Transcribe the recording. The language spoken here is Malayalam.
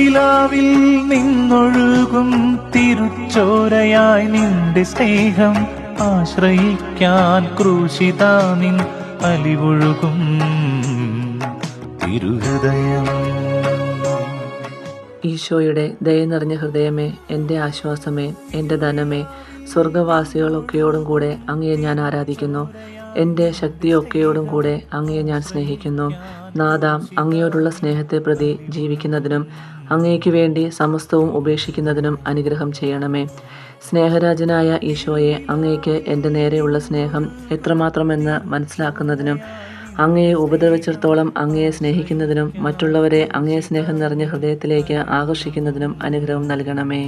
പൂനിലാവിൽ നിന്നൊഴുകും തിരുച്ചോരയായി നിന്റെ സ്നേഹം ആശ്രയിക്കാൻ ക്രൂശിതാ നിൻ അലിവൊഴുകും തിരുഹൃദയം. ഈശോയുടെ ദയ നിറഞ്ഞ ഹൃദയമേ, എൻ്റെ ആശ്വാസമേ, എൻ്റെ ധനമേ, സ്വർഗവാസികളൊക്കെയോടും കൂടെ അങ്ങയെ ഞാൻ ആരാധിക്കുന്നു. എൻ്റെ ശക്തിയൊക്കെയോടും കൂടെ അങ്ങയെ ഞാൻ സ്നേഹിക്കുന്നു. നാഥ, അങ്ങയോടുള്ള സ്നേഹത്തെ പ്രതി ജീവിക്കുന്നതിനും അങ്ങയ്ക്ക് വേണ്ടി സമസ്തവും ഉപേക്ഷിക്കുന്നതിനും അനുഗ്രഹം ചെയ്യണമേ. സ്നേഹരാജനായ ഈശോയെ, അങ്ങയ്ക്ക് എൻ്റെ നേരെയുള്ള സ്നേഹം എത്രമാത്രമെന്ന് മനസ്സിലാക്കുന്നതിനും അങ്ങയെ ഉപദ്രവിച്ചിടത്തോളം അങ്ങയെ സ്നേഹിക്കുന്നതിനും മറ്റുള്ളവരെ അങ്ങയെ സ്നേഹം നിറഞ്ഞ ഹൃദയത്തിലേക്ക് ആകർഷിക്കുന്നതിനും അനുഗ്രഹം നൽകണമേ.